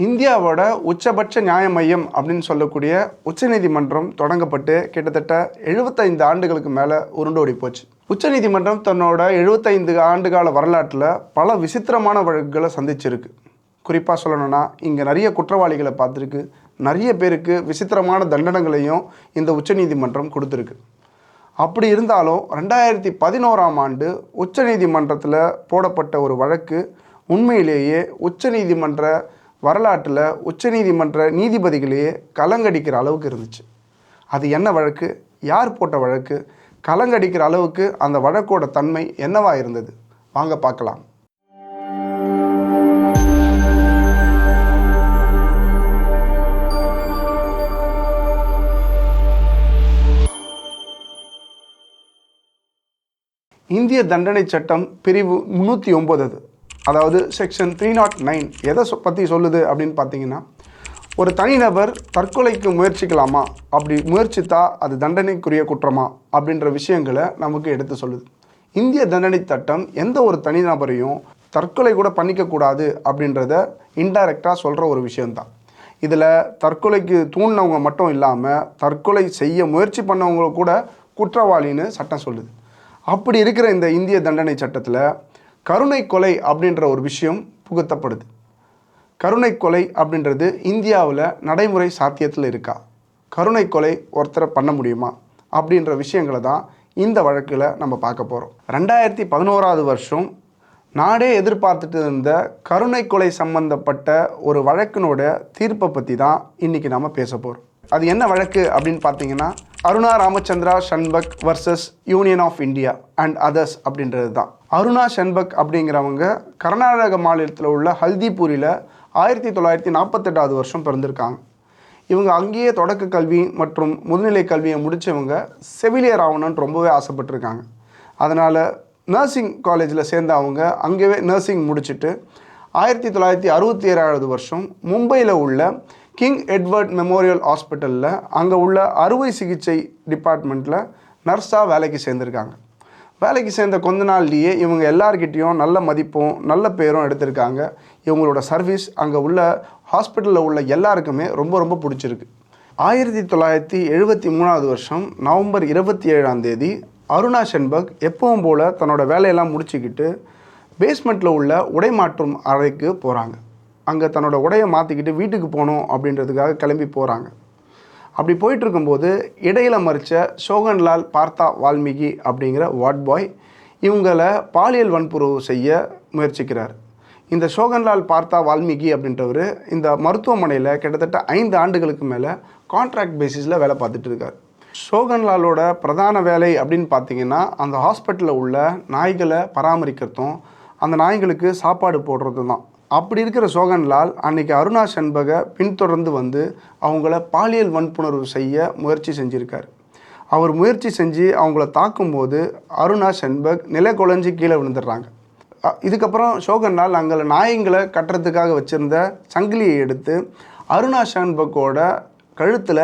இந்தியாவோட உச்சபட்ச நியாய மையம் அப்படின்னு சொல்லக்கூடிய உச்சநீதிமன்றம் தொடங்கப்பட்டு கிட்டத்தட்ட 75 ஆண்டுகளுக்கு மேலே உருண்டோடி போச்சு. உச்சநீதிமன்றம் தன்னோட 75 ஆண்டுகால வரலாற்றில் பல விசித்திரமான வழக்குகளை சந்திச்சிருக்கு. குறிப்பாக சொல்லணும்னா இங்கே நிறைய குற்றவாளிகளை பார்த்துருக்கு, நிறைய பேருக்கு விசித்திரமான தண்டனைகளையும் இந்த உச்சநீதிமன்றம் கொடுத்துருக்கு. அப்படி இருந்தாலும் 2011ஆம் ஆண்டு உச்சநீதிமன்றத்தில் போடப்பட்ட ஒரு வழக்கு உண்மையிலேயே உச்சநீதிமன்ற வரலாற்றில் உச்சநீதிமன்ற நீதிபதிகளையே கலங்கடிக்கிற அளவுக்கு இருந்துச்சு. அது என்ன வழக்கு, யார் போட்ட வழக்கு, கலங்கடிக்கிற அளவுக்கு அந்த வழக்கோட தன்மை என்னவா இருந்தது, வாங்க பார்க்கலாம். இந்திய தண்டனை சட்டம் பிரிவு 309, அதாவது செக்ஷன் 309 எதை பற்றி சொல்லுது அப்படின்னு பார்த்தீங்கன்னா, ஒரு தனிநபர் தற்கொலைக்கு முயற்சிக்கலாமா, அப்படி முயற்சித்தா அது தண்டனைக்குரிய குற்றமா அப்படின்ற விஷயங்களை நமக்கு எடுத்து சொல்லுது. இந்திய தண்டனை சட்டம் எந்த ஒரு தனிநபரையும் தற்கொலை கூட பண்ணிக்கக்கூடாது அப்படின்றத இன்டைரக்டாக சொல்கிற ஒரு விஷயந்தான். இதில் தற்கொலைக்கு தூண்டினவங்க மட்டும் இல்லாமல் தற்கொலை செய்ய முயற்சி பண்ணவங்க கூட குற்றவாளின்னு சட்டம் சொல்லுது. அப்படி இருக்கிற இந்த இந்திய தண்டனை சட்டத்தில் கருணை கொலை அப்படின்ற ஒரு விஷயம் புகுத்தப்படுது. கருணை கொலை அப்படின்றது இந்தியாவில் நடைமுறை சாத்தியத்தில் இருக்கா, கருணை கொலை ஒருத்தரை பண்ண முடியுமா அப்படின்ற விஷயங்களை தான் இந்த வழக்கில் நம்ம பார்க்க போகிறோம். 2011ஆவது வருஷம் நாடே எதிர்பார்த்துட்டு இருந்த கருணை கொலை சம்பந்தப்பட்ட ஒரு வழக்கினோட தீர்ப்பை பற்றி தான் இன்றைக்கி நம்ம பேச போகிறோம். அது என்ன வழக்கு அப்படின்னு பார்த்தீங்கன்னா, Aruna Ramachandra Shanbaug versus Union of India and others அப்படின்றது தான். அருணா ஷன்பக் அப்படிங்கிறவங்க கர்நாடக மாநிலத்தில் உள்ள ஹல்திபூரில் 1948ஆவது வருஷம் பிறந்திருக்காங்க. இவங்க அங்கேயே தொடக்க கல்வி மற்றும் முதுநிலை கல்வியை முடித்தவங்க செவிலியர் ஆகணும்னு ரொம்பவே ஆசைப்பட்டிருக்காங்க. அதனால் நர்சிங் காலேஜில் சேர்ந்த அவங்க அங்கேயே நர்சிங் முடிச்சுட்டு 1967ஆவது வருஷம் மும்பையில் உள்ள கிங் எட்வர்ட் மெமோரியல் ஹாஸ்பிட்டலில் அங்கே உள்ள அறுவை சிகிச்சை டிபார்ட்மெண்ட்டில் நர்ஸாக வேலைக்கு சேர்ந்துருக்காங்க. வேலைக்கு சேர்ந்த கொஞ்ச நாள்லேயே இவங்க எல்லார்கிட்டேயும் நல்ல மதிப்பும் நல்ல பேரும் எடுத்திருக்காங்க. இவங்களோட சர்வீஸ் அங்கே உள்ள ஹாஸ்பிட்டலில் உள்ள எல்லாருக்குமே ரொம்ப ரொம்ப பிடிச்சிருக்கு. 1973ஆவது வருஷம் நவம்பர் 27ஆம் தேதி அருணா ஷன்பக் எப்பவும் போல் தன்னோட வேலையெல்லாம் முடிச்சுக்கிட்டு பேஸ்மெண்ட்டில் உள்ள உடை மாற்றும் அறைக்கு போகிறாங்க. அங்கே தன்னோட உடையை மாற்றிக்கிட்டு வீட்டுக்கு போகணும் அப்படின்றதுக்காக கிளம்பி போகிறாங்க. அப்படி போயிட்டுருக்கும்போது இடையில மறித்த ஷோகன்லால் பார்த்தா வால்மீகி அப்படிங்கிற வார்ட் பாய் இவங்களை பாலியல் வன்புறவு செய்ய முயற்சிக்கிறார். இந்த ஷோகன்லால் பார்த்தா வால்மீகி அப்படின்றவர் இந்த மருத்துவமனையில் கிட்டத்தட்ட 5 ஆண்டுகளுக்கு மேலே கான்ட்ராக்ட் பேசிஸில் வேலை பார்த்துட்டு இருக்கார். ஷோகன்லாலோட பிரதான வேலை அப்படின்னு பார்த்தீங்கன்னா, அந்த ஹாஸ்பிட்டலில் உள்ள நாய்களை பராமரிக்கிறதும் அந்த நாய்களுக்கு சாப்பாடு போடுறதும் தான். அப்படி இருக்கிற ஷோகன்லால் அன்றைக்கி அருணா ஷன்பகை பின்தொடர்ந்து வந்து அவங்கள பாலியல் வன்புணர்வு செய்ய முயற்சி செஞ்சுருக்கார். அவர் முயற்சி செஞ்சு அவங்கள தாக்கும்போது அருணா ஷன்பக் நிலை குலைஞ்சி கீழே விழுந்துடுறாங்க. இதுக்கப்புறம் ஷோகன்லால் அங்கே நாய்களை கட்டுறதுக்காக வச்சுருந்த சங்கிலியை எடுத்து அருணா ஷன்பக்கோட கழுத்தில்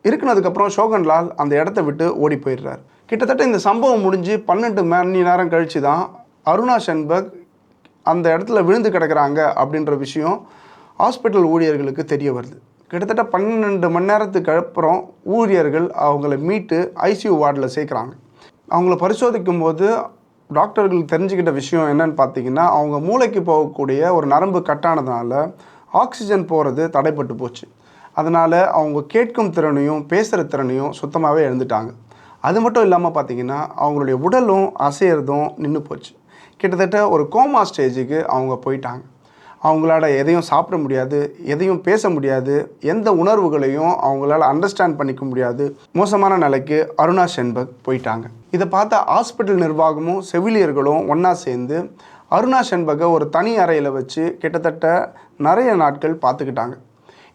இருக்குனதுக்கப்புறம் ஷோகன்லால் அந்த இடத்த விட்டு ஓடி போயிடுறார். கிட்டத்தட்ட இந்த சம்பவம் முடிஞ்சு 12 மணி நேரம் கழித்து தான் அருணா ஷன்பக் அந்த இடத்துல விழுந்து கிடக்கிறாங்க அப்படின்ற விஷயம் ஹாஸ்பிட்டல் ஊழியர்களுக்கு தெரிய வருது. கிட்டத்தட்ட 12 மணி நேரத்துக்கு அப்புறம் ஊழியர்கள் அவங்கள மீட்டு ஐசியூ வார்டில் சேர்க்குறாங்க. அவங்கள பரிசோதிக்கும் போது டாக்டர்களுக்கு தெரிஞ்சுக்கிட்ட விஷயம் என்னன்னு பார்த்தீங்கன்னா, அவங்க மூளைக்கு போகக்கூடிய ஒரு நரம்பு கட்டானதுனால ஆக்சிஜன் போகிறது தடைப்பட்டு போச்சு. அதனால் அவங்க கேட்கும் திறனையும் பேசுகிற திறனையும் சுத்தமாகவே இழந்துட்டாங்க. அது மட்டும் இல்லாமல் பார்த்தீங்கன்னா, அவங்களுடைய உடலும் அசைகிறதும் நின்று போச்சு. கிட்டத்தட்ட ஒரு கோமா ஸ்டேஜுக்கு அவங்க போயிட்டாங்க. அவங்களால எதையும் சாப்பிட முடியாது, எதையும் பேச முடியாது, எந்த உணர்வுகளையும் அவங்களால அண்டர்ஸ்டாண்ட் பண்ணிக்க முடியாது. மோசமான நிலைக்கு அருணா ஷன்பக் போயிட்டாங்க. இதை பார்த்த ஹாஸ்பிட்டல் நிர்வாகமும் செவிலியர்களும் ஒன்றா சேர்ந்து அருணா ஷன்பகை ஒரு தனி அறையில் வச்சு கிட்டத்தட்ட நிறைய நாட்கள் பார்த்துக்கிட்டாங்க.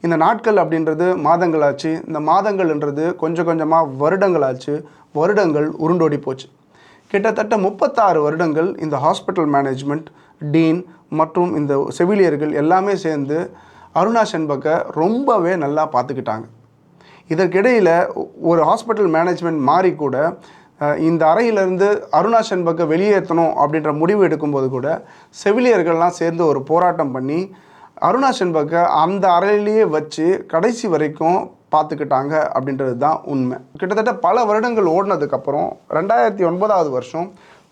இந்த நாட்கள் அப்படின்றது மாதங்களாச்சு, இந்த மாதங்கள்ன்றது கொஞ்சம் கொஞ்சமாக வருடங்களாச்சு, வருடங்கள் உருண்டோடி போச்சு. கிட்டத்தட்ட 36 வருடங்கள் இந்த ஹாஸ்பிட்டல் மேனேஜ்மெண்ட், டீன் மற்றும் இந்த செவிலியர்கள் எல்லாமே சேர்ந்து அருணா ஷன்பக்கை ரொம்பவே நல்லா பார்த்துக்கிட்டாங்க. இதற்கிடையில் ஒரு ஹாஸ்பிட்டல் மேனேஜ்மெண்ட் மாறி கூட இந்த அறையிலேருந்து அருணா ஷன்பக்கை வெளியேற்றணும் அப்படின்ற முடிவு எடுக்கும்போது கூட செவிலியர்கள்லாம் சேர்ந்து ஒரு போராட்டம் பண்ணி அருணா சென்பக்கை அந்த அறையிலேயே வச்சு கடைசி வரைக்கும் பார்த்துக்கிட்டாங்க அப்படின்றது தான் உண்மை. கிட்டத்தட்ட பல வருடங்கள் ஓடினதுக்கப்புறம் 2009 வருஷம்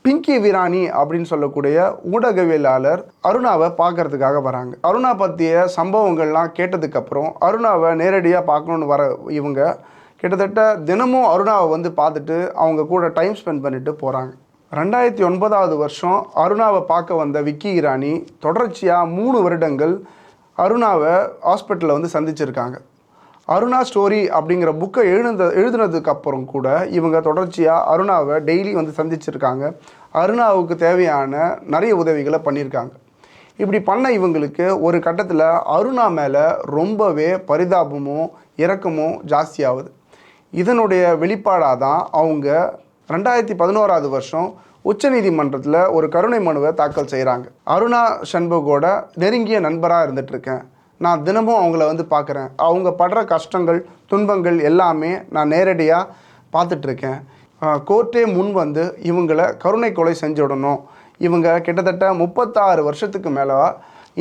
பிங்கி வீராணி அப்படின்னு சொல்லக்கூடிய ஊடகவியலாளர் அருணாவை பார்க்கறதுக்காக வராங்க. அருணா பற்றிய சம்பவங்கள்லாம் கேட்டதுக்கப்புறம் அருணாவை நேரடியாக பார்க்கணுன்னு வர இவங்க கிட்டத்தட்ட தினமும் அருணாவை வந்து பார்த்துட்டு அவங்க கூட டைம் ஸ்பெண்ட் பண்ணிட்டு போகிறாங்க. 2009 வருஷம் அருணாவை பார்க்க வந்த விக்கி இரானி தொடர்ச்சியாக 3 வருடங்கள் அருணாவை ஹாஸ்பிட்டலில் வந்து சந்திச்சிருக்காங்க. அருணா ஸ்டோரி அப்படிங்கிற புக்கை எழுதுனதுக்கு அப்புறம் கூட இவங்க தொடர்ச்சியாக அருணாவை டெய்லி வந்து சந்திச்சிருக்காங்க. அருணாவுக்கு தேவையான நிறைய உதவிகளை பண்ணியிருக்காங்க. இப்படி பண்ண இவங்களுக்கு ஒரு கட்டத்தில் அருணா மேலே ரொம்பவே பரிதாபமும் இரக்கமும் ஜாஸ்தியாகுது. இதனுடைய வெளிப்பாடாக தான் அவங்க 2011 வருஷம் உச்சநீதிமன்றத்தில் ஒரு கருணை மனுவை தாக்கல் செய்கிறாங்க. அருணா சென்பகோட நெருங்கிய நண்பராக இருந்துகிட்ருக்கேன், நான் தினமும் அவங்கள வந்து பார்க்குறேன், அவங்க படுற கஷ்டங்கள் துன்பங்கள் எல்லாமே நான் நேரடியாக பார்த்துட்ருக்கேன். கோர்ட்டே முன் வந்து இவங்களை கருணை கொலை செஞ்சுடணும். இவங்க கிட்டத்தட்ட 36 வருஷத்துக்கு மேலே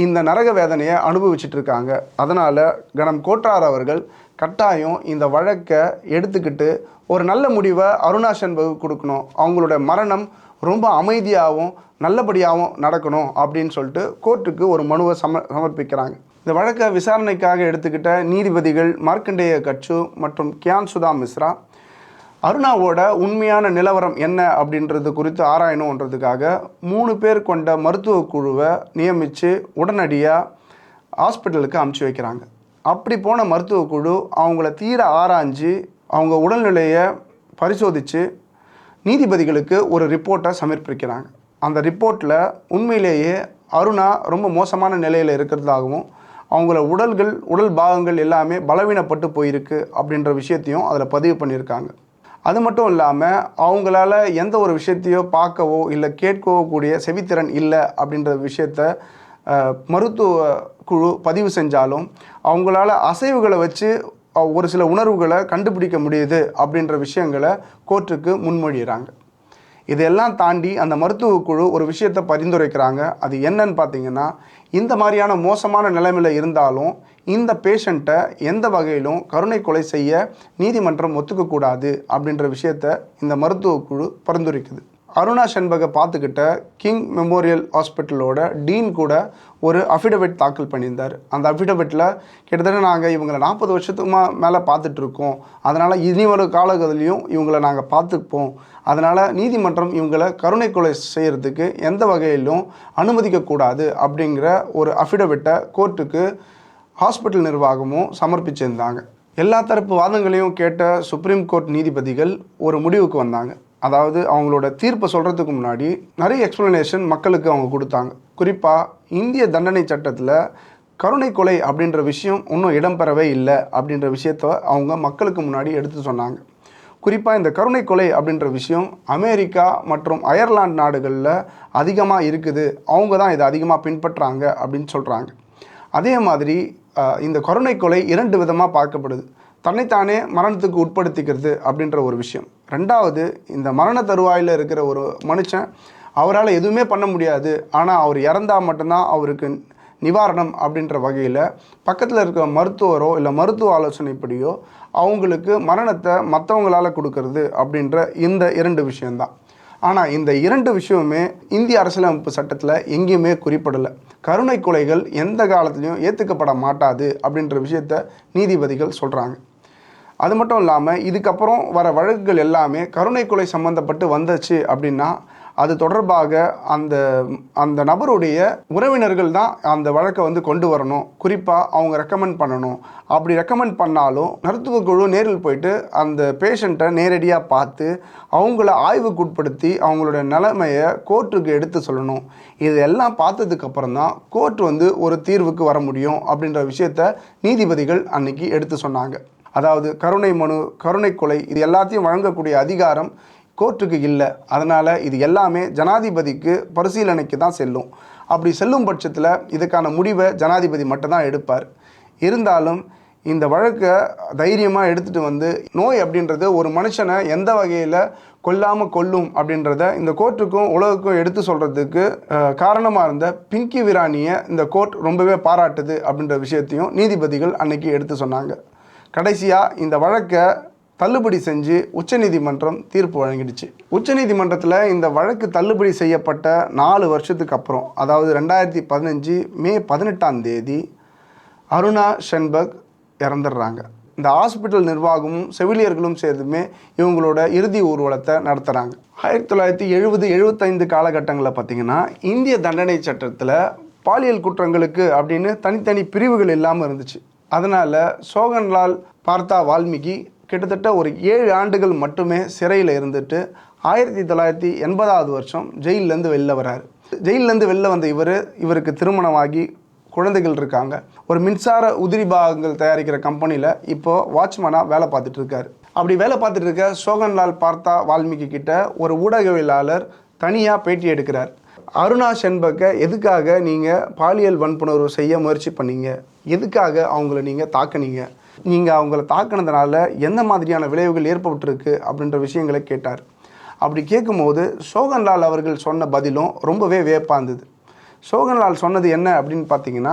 இந்த நரக வேதனையை அனுபவிச்சுட்டு இருக்காங்க. அதனால் கணம் கோட்டார் அவர்கள் கட்டாயம் இந்த வழக்கை எடுத்துக்கிட்டு ஒரு நல்ல முடிவை அருணா சென்பகு கொடுக்கணும். அவங்களோட மரணம் ரொம்ப அமைதியாகவும் நல்லபடியாகவும் நடக்கணும் அப்படின்னு சொல்லிட்டு கோர்ட்டுக்கு ஒரு மனுவை சமர்ப்பிக்கிறாங்க. இந்த வழக்கை விசாரணைக்காக எடுத்துக்கிட்ட நீதிபதிகள் மார்க்கண்டேய கட்சு மற்றும் கியான் சுதா மிஸ்ரா அருணாவோட உண்மையான நிலவரம் என்ன அப்படின்றது குறித்து ஆராயணுன்றதுக்காக 3 பேர் கொண்ட மருத்துவ குழுவை நியமித்து உடனடியாக ஹாஸ்பிட்டலுக்கு அனுப்பிச்சி வைக்கிறாங்க. அப்படி போன மருத்துவ குழு அவங்கள தீர ஆராய்ஞ்சு அவங்க உடல்நிலையை பரிசோதித்து நீதிபதிகளுக்கு ஒரு ரிப்போர்ட்டை சமர்ப்பிக்கிறாங்க. அந்த ரிப்போர்ட்டில் உண்மையிலேயே அருணா ரொம்ப மோசமான நிலையில் இருக்கிறதாகவும் அவங்கள உடல் பாகங்கள் எல்லாமே பலவீனப்பட்டு போயிருக்கு அப்படின்ற விஷயத்தையும் அதில் பதிவு பண்ணியிருக்காங்க. அது மட்டும் இல்லாமல் அவங்களால எந்த ஒரு விஷயத்தையோ பார்க்கவோ இல்லை கேட்கவோ கூடிய செவித்திறன் இல்லை அப்படின்ற விஷயத்த மருத்துவ குழு பதிவு செஞ்சாலும் அவங்களால அசைவுகளை வச்சு ஒரு சில உணர்வுகளை கண்டுபிடிக்க முடியுது அப்படின்ற விஷயங்களை கோர்ட்டுக்கு முன்மொழிகிறாங்க. இதெல்லாம் தாண்டி அந்த மருத்துவ குழு ஒரு விஷயத்தை பரிந்துரைக்கிறாங்க. அது என்னன்னு பார்த்தீங்கன்னா, இந்த மாதிரியான மோசமான நிலைமையில் இருந்தாலும் இந்த பேஷண்ட்டை எந்த வகையிலும் கருணை கொலை செய்ய நீதிமன்றம் ஒத்துக்கக்கூடாது அப்படின்ற விஷயத்தை இந்த மருத்துவ குழு பரிந்துரைக்குது. அருணா சென்பகை பார்த்துக்கிட்ட கிங் மெமோரியல் ஹாஸ்பிட்டலோட டீன் கூட ஒரு அஃபிடவிட் தாக்கல் பண்ணியிருந்தார். அந்த அஃபிடவிட்டில் கிட்டத்தட்ட நாங்கள் இவங்களை 40 வருஷத்துக்கு மேலே பார்த்துட்ருக்கோம், அதனால் இனி ஒரு காலகட்டத்திலையும் இவங்களை நாங்கள் பார்த்துப்போம், அதனால் நீதிமன்றம் இவங்களை கருணை கொலை செய்கிறதுக்கு எந்த வகையிலும் அனுமதிக்கக்கூடாது அப்படிங்கிற ஒரு அஃபிடவிட்டை கோர்ட்டுக்கு ஹாஸ்பிட்டல் நிர்வாகமும் சமர்ப்பிச்சிருந்தாங்க. எல்லா தரப்பு வாதங்களையும் கேட்ட சுப்ரீம் கோர்ட் நீதிபதிகள் ஒரு முடிவுக்கு வந்தாங்க. அதாவது அவங்களோட தீர்ப்பை சொல்கிறதுக்கு முன்னாடி நிறைய எக்ஸ்ப்ளனேஷன் மக்களுக்கு அவங்க கொடுத்தாங்க. குறிப்பாக இந்திய தண்டனை சட்டத்தில் கருணை கொலை அப்படின்ற விஷயம் இன்னும் இடம்பெறவே இல்லை அப்படின்ற விஷயத்த அவங்க மக்களுக்கு முன்னாடி எடுத்து சொன்னாங்க. குறிப்பாக இந்த கருணை கொலை அப்படின்ற விஷயம் அமெரிக்கா மற்றும் அயர்லாந்து நாடுகளில் அதிகமாக இருக்குது, அவங்க தான் இதை அதிகமாக பின்பற்றுறாங்க அப்படின்னு சொல்கிறாங்க. அதே மாதிரி இந்த கருணை கொலை 2 விதமாக பார்க்கப்படுது. தன்னைத்தானே மரணத்துக்கு உட்படுத்திக்கிறது அப்படின்ற ஒரு விஷயம். 2வது, இந்த மரண தருவாயில் இருக்கிற ஒரு மனுஷன் அவரால் எதுவுமே பண்ண முடியாது, ஆனால் அவர் இறந்தால் மட்டும்தான் அவருக்கு நிவாரணம் அப்படின்ற வகையில் பக்கத்தில் இருக்கிற மருத்துவரோ இல்லை மருத்துவ ஆலோசனைப்படியோ அவங்களுக்கு மரணத்தை மற்றவங்களால் கொடுக்கறது அப்படின்ற இந்த 2 விஷயந்தான். ஆனால் இந்த 2 விஷயமுமே இந்திய அரசியலமைப்பு சட்டத்தில் எங்கேயுமே குறிப்பிடலை. கருணை கொலைகள் எந்த காலத்துலேயும் ஏற்றுக்கப்பட மாட்டாது அப்படின்ற விஷயத்த நீதிபதிகள் சொல்கிறாங்க. அது மட்டும் இல்லாமல் இதுக்கப்புறம் வர வழக்குகள் எல்லாமே கருணை கொலை சம்மந்தப்பட்டு வந்துச்சு அப்படின்னா அது தொடர்பாக அந்த நபருடைய உறவினர்கள் தான் அந்த வழக்கை வந்து கொண்டு வரணும், குறிப்பாக அவங்க ரெக்கமெண்ட் பண்ணணும். அப்படி ரெக்கமெண்ட் பண்ணாலும் மருத்துவ குழு நேரில் போயிட்டு அந்த பேஷண்ட்டை நேரடியாக பார்த்து அவங்கள ஆய்வுக்குட்படுத்தி அவங்களோட நிலைமையை கோர்ட்டுக்கு எடுத்து சொல்லணும். இதெல்லாம் பார்த்ததுக்கப்புறம் தான் கோர்ட் வந்து ஒரு தீர்வுக்கு வர முடியும் அப்படின்ற விஷயத்த நீதிபதிகள் அன்னைக்கு எடுத்து சொன்னாங்க. அதாவது கருணை மனு, கருணை கொலை இது எல்லாத்தையும் வழங்கக்கூடிய அதிகாரம் கோர்ட்டுக்கு இல்லை. அதனால் இது எல்லாமே ஜனாதிபதிக்கு பரிசீலனைக்கு தான் செல்லும். அப்படி செல்லும் பட்சத்தில் இதுக்கான முடிவை ஜனாதிபதி மட்டும்தான் எடுப்பார். இருந்தாலும் இந்த வழக்கை தைரியமாக எடுத்துகிட்டு வந்து நோய் அப்படின்றது ஒரு மனுஷனை எந்த வகையில் கொல்லாமல் கொல்லும் அப்படின்றத இந்த கோர்ட்டுக்கும் உலகுக்கும் எடுத்து சொல்கிறதுக்கு காரணமாக இருந்த பிங்கி விரானியை இந்த கோர்ட் ரொம்பவே பாராட்டுது அப்படின்ற விஷயத்தையும் நீதிபதிகள் அன்னைக்கு எடுத்து சொன்னாங்க. கடைசியாக இந்த வழக்கை தள்ளுபடி செஞ்சு உச்சநீதிமன்றம் தீர்ப்பு வழங்கிடுச்சு. உச்சநீதிமன்றத்தில் இந்த வழக்கு தள்ளுபடி செய்யப்பட்ட 4 வருஷத்துக்கு அப்புறம், அதாவது 2015 மே 18 அருணா ஷென்பர்க் இறந்துடுறாங்க. இந்த ஹாஸ்பிட்டல் நிர்வாகமும் செவிலியர்களும் சேர்ந்துமே இவங்களோட இறுதி ஊர்வலத்தை நடத்துகிறாங்க. 1970-75 காலகட்டங்களில் பார்த்திங்கன்னா இந்திய தண்டனை சட்டத்தில் பாலியல் குற்றங்களுக்கு அப்படின்னு தனித்தனி பிரிவுகள் இல்லாமல் இருந்துச்சு. அதனால் சோகன்லால் பார்த்தா வால்மீகி கிட்டத்தட்ட ஒரு 7 ஆண்டுகள் மட்டுமே சிறையில் இருந்துட்டு 1980 வருஷம் ஜெயிலேருந்து வெளில வராரு. ஜெயிலேருந்து வெளில வந்த இவருக்கு திருமணமாகி குழந்தைகள் இருக்காங்க. ஒரு மின்சார உதிரி பாகங்கள் தயாரிக்கிற கம்பெனியில் இப்போது வாட்ச்மேனாக வேலை பார்த்துட்டு இருக்காரு. அப்படி வேலை பார்த்துட்டு இருக்க சோகன்லால் பார்த்தா வால்மீகி கிட்ட ஒரு ஊடகவியலாளர் தனியாக பேட்டி எடுக்கிறார். அருணா ஷென்பர்க்கை எதுக்காக நீங்கள் பாலியல் வன்புணர்வு செய்ய முயற்சி பண்ணீங்க, எதுக்காக அவங்கள நீங்கள் தாக்குனீங்க, நீங்கள் அவங்கள தாக்குனதுனால எந்த மாதிரியான விளைவுகள் ஏற்பட்டுருக்கு அப்படின்ற விஷயங்களை கேட்டார். அப்படி கேட்கும்போது சோகன்லால் அவர்கள் சொன்ன பதிலும் ரொம்பவே வியப்பாக இருந்தது. சோகன்லால் சொன்னது என்ன அப்படின்னு பார்த்தீங்கன்னா,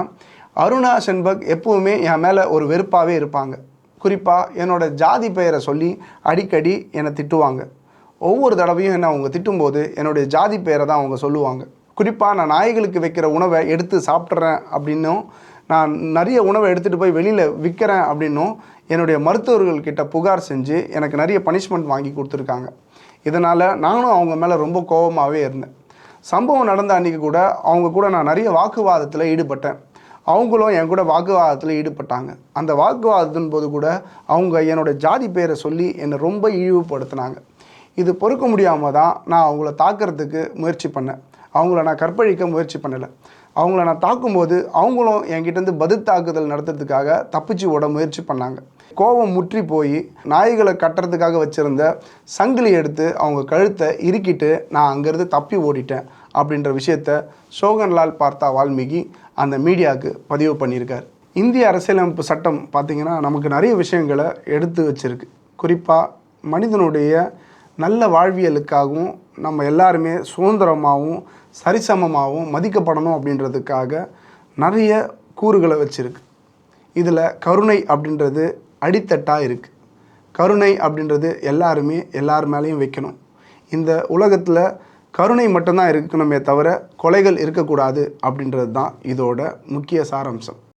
அருணா ஷென்பர்க் எப்போவுமே என் மேலே ஒரு வெறுப்பாகவே இருப்பாங்க. குறிப்பாக என்னோட ஜாதி பெயரை சொல்லி அடிக்கடி என்னை திட்டுவாங்க. ஒவ்வொரு தடவையும் என்னை அவங்க திட்டும்போது என்னுடைய ஜாதி பெயரை தான் அவங்க சொல்லுவாங்க. குறிப்பாக நான் நாய்களுக்கு வைக்கிற உணவை எடுத்து சாப்பிட்றேன் அப்படின்னும், நான் நிறைய உணவை எடுத்துகிட்டு போய் வெளியில் விற்கிறேன் அப்படின்னும் என்னுடைய மருத்துவர்கள்கிட்ட புகார் செஞ்சு எனக்கு நிறைய பனிஷ்மெண்ட் வாங்கி கொடுத்துருக்காங்க. இதனால் நானும் அவங்க மேலே ரொம்ப கோபமாகவே இருந்தேன். சம்பவம் நடந்த அன்றைக்கி கூட அவங்க கூட நான் நிறைய வாக்குவாதத்தில் ஈடுபட்டேன். அவங்களும் என் கூட வாக்குவாதத்தில் ஈடுபட்டாங்க. அந்த வாக்குவாதத்தின் போது கூட அவங்க என்னோடய ஜாதி பெயரை சொல்லி என்னை ரொம்ப இழிவுபடுத்தினாங்க. இது பொறுக்க முடியாமல் தான் நான் அவங்கள தாக்கிறதுக்கு முயற்சி பண்ணேன். அவங்கள நான் கற்பழிக்க முயற்சி பண்ணலை. அவங்கள நான் தாக்கும்போது அவங்களும் என்கிட்டேருந்து பதில் தாக்குதல் நடத்துறதுக்காக தப்பிச்சு ஓட முயற்சி பண்ணாங்க. கோபம் முற்றி போய் நாய்களை கட்டுறதுக்காக வச்சுருந்த சங்கிலி எடுத்து அவங்க கழுத்தை இறுக்கிட்டு நான் அங்கேருந்து தப்பி ஓடிட்டேன் அப்படின்ற விஷயத்த சோகன்லால் பார்த்தா வால்மீகி அந்த மீடியாவுக்கு பதிவு பண்ணியிருக்கார். இந்திய அரசியலமைப்பு சட்டம் பார்த்திங்கன்னா நமக்கு நிறைய விஷயங்களை எடுத்து வச்சுருக்கு. குறிப்பாக மனிதனுடைய நல்ல வாழ்வியலுக்காகவும் நம்ம எல்லாருமே சுதந்திரமாகவும் சரிசமமாகவும் மதிக்கப்படணும் அப்படின்றதுக்காக நிறைய கூறுகளை வச்சுருக்கு. இதில் கருணை அப்படின்றது அடித்தட்டாக இருக்குது. கருணை அப்படின்றது எல்லாருமே எல்லார் மேலேயும் வைக்கணும். இந்த உலகத்தில் கருணை மட்டும்தான் இருக்கணுமே தவிர கொலைகள் இருக்கக்கூடாது அப்படின்றது தான் இதோட முக்கிய சாராம்சம்.